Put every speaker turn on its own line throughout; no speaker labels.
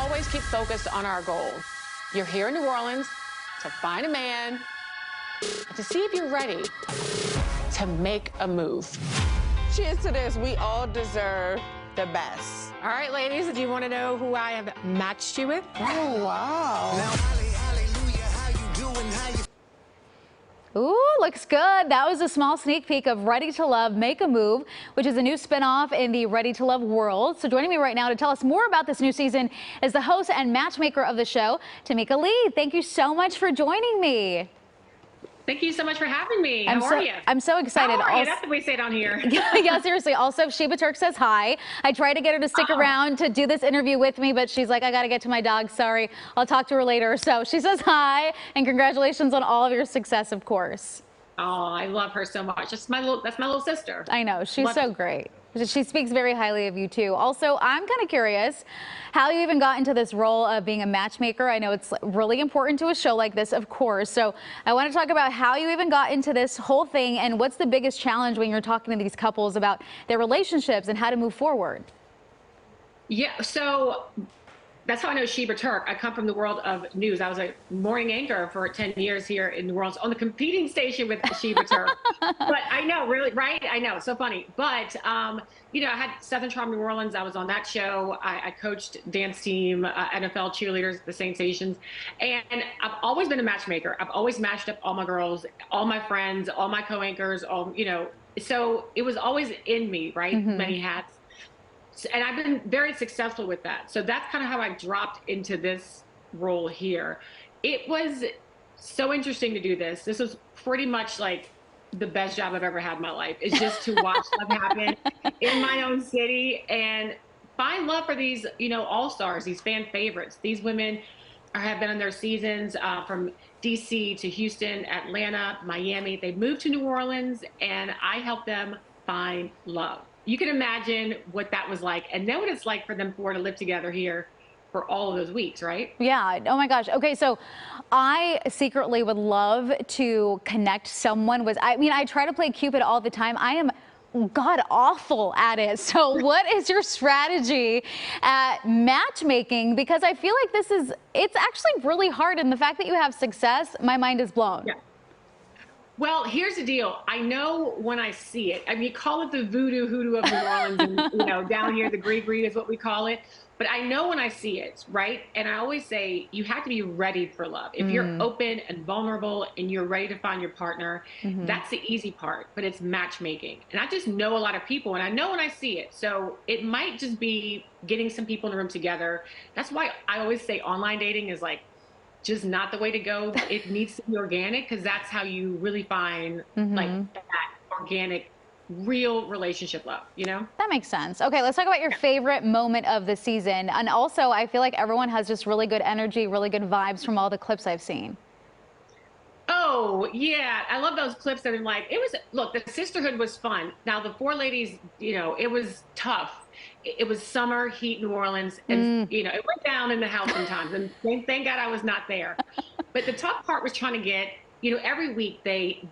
always keep focused on our goal. You're here in New Orleans to find a man, to see if you're ready to make a move.
Cheers to this. We all deserve the best.
All right, ladies, do you want to know who I have matched you with?
Oh, wow.
Ooh, looks good. That was a small sneak peek of Ready to Love, Make a Move, which is a new spinoff in the Ready to Love world. So joining me right now to tell us more about this new season is the host and matchmaker of the show, Tamica Lee. Thank you so much for joining me.
Thank you so much for having me. How are you?
I'm so excited.
How are you? That's what we say down here.
Yeah, seriously. Also, Shea Turk says hi. I tried to get her to stick around to do this interview with me, but she's like, I got to get to my dog. Sorry. I'll talk to her later. So she says hi, and congratulations on all of your success, of course.
Oh, I love her so much. That's my little sister.
I know. She's so great. She speaks very highly of you, too. Also, I'm kind of curious how you even got into this role of being a matchmaker. I know it's really important to a show like this, of course. So I want to talk about how you even got into this whole thing and what's the biggest challenge when you're talking to these couples about their relationships and how to move forward.
Yeah, so that's how I know Shea Turk. I come from the world of news. I was a morning anchor for 10 years here in New Orleans on the competing station with Shea Turk. But I know, really, right? I know, so funny. But, you know, I had Southern Charm New Orleans. I was on that show. I coached dance team, NFL cheerleaders at the same stations. And I've always been a matchmaker. I've always matched up all my girls, all my friends, all my co-anchors, all, you know. So it was always in me, right? Many hats. And I've been very successful with that. So that's kind of how I dropped into this role here. It was so interesting to do this. This was pretty much like the best job I've ever had in my life. It's just to watch love happen in my own city and find love for these, you know, all-stars, these fan favorites. These women have been on their seasons from DC to Houston, Atlanta, Miami. They moved to New Orleans, and I helped them find love. You can imagine what that was like and know what it's like for them four to live together here for all of those weeks, right?
Yeah. Oh my gosh. Okay. So I secretly would love to connect someone with, I mean, I try to play Cupid all the time. I am god awful at it. So what is your strategy at matchmaking? Because I feel like it's actually really hard. And the fact that you have success, my mind is blown.
Yeah. Well, here's the deal. I know when I see it. I mean, call it the voodoo hoodoo of New Orleans, and, you know, down here, the gree is what we call it. But I know when I see it, right? And I always say you have to be ready for love. If you're open and vulnerable and you're ready to find your partner, that's the easy part, but it's matchmaking. And I just know a lot of people, and I know when I see it. So it might just be getting some people in the room together. That's why I always say online dating is like, just not the way to go. It needs to be organic, because that's how you really find like that organic, real relationship love, you know?
That makes sense. Okay, let's talk about your favorite moment of the season. And also, I feel like everyone has just really good energy, really good vibes from all the clips I've seen.
Oh, yeah. I love those clips that are like, look, the sisterhood was fun. Now, the four ladies, you know, it was tough. It was summer heat New Orleans, and, you know, it went down in the house sometimes. And thank God I was not there. But the tough part was trying to get, you know, every week I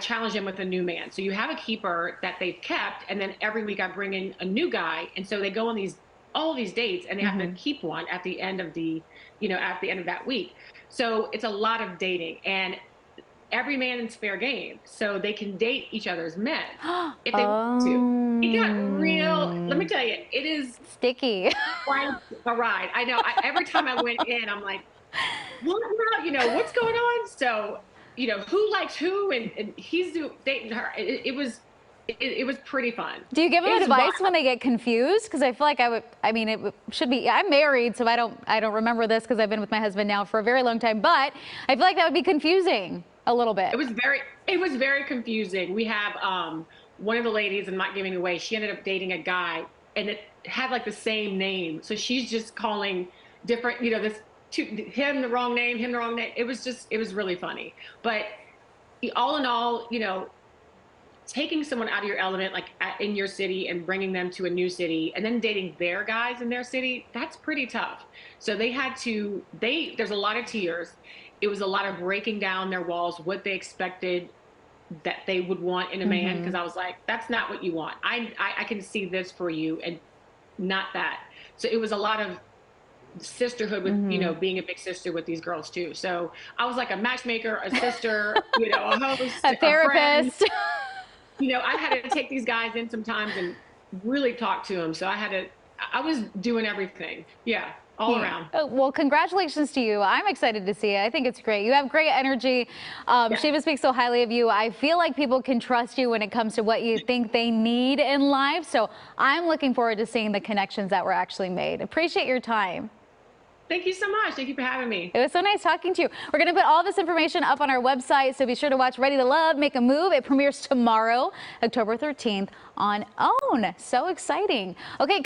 challenge them with a new man. So you have a keeper that they've kept, and then every week I bring in a new guy. And so they go on all these dates, and they have to keep one at the end of that week. So it's a lot of dating, and every man is fair game. So they can date each other's men if they want to. It got real, let me tell you, it is
sticky.
Quite a ride. I know. Every time I went in, I'm like, what about, you know, what's going on? So, you know, who likes who, and he's dating her. It was pretty fun.
Do you give them advice when they get confused? Because I feel like it should be, I'm married, so I don't remember this because I've been with my husband now for a very long time, but I feel like that would be confusing a little bit.
It was very confusing. We have one of the ladies, I'm not giving away, she ended up dating a guy, and it had like the same name. So she's just calling different, you know, him the wrong name, him the wrong name. It was really funny. But all in all, you know, taking someone out of your element, like in your city, and bringing them to a new city, and then dating their guys in their city, that's pretty tough. So there's a lot of tears. It was a lot of breaking down their walls, what they expected that they would want in a man. Because I was like, that's not what you want. I can see this for you and not that. So it was a lot of sisterhood with, you know, being a big sister with these girls too. So I was like a matchmaker, a sister, you know, a host,
A therapist.
friend. You know, I had to take these guys in sometimes and really talk to them. So I was doing everything. Yeah. All around.
Oh, well, congratulations to you. I'm excited to see it. I think it's great. You have great energy. Shea speaks so highly of you. I feel like people can trust you when it comes to what you think they need in life. So I'm looking forward to seeing the connections that were actually made. Appreciate your time.
Thank you so much. Thank you for having me.
It was so nice talking to you. We're going to put all this information up on our website, so be sure to watch Ready to Love, Make a Move. It premieres tomorrow, October 13th on OWN. So exciting. Okay.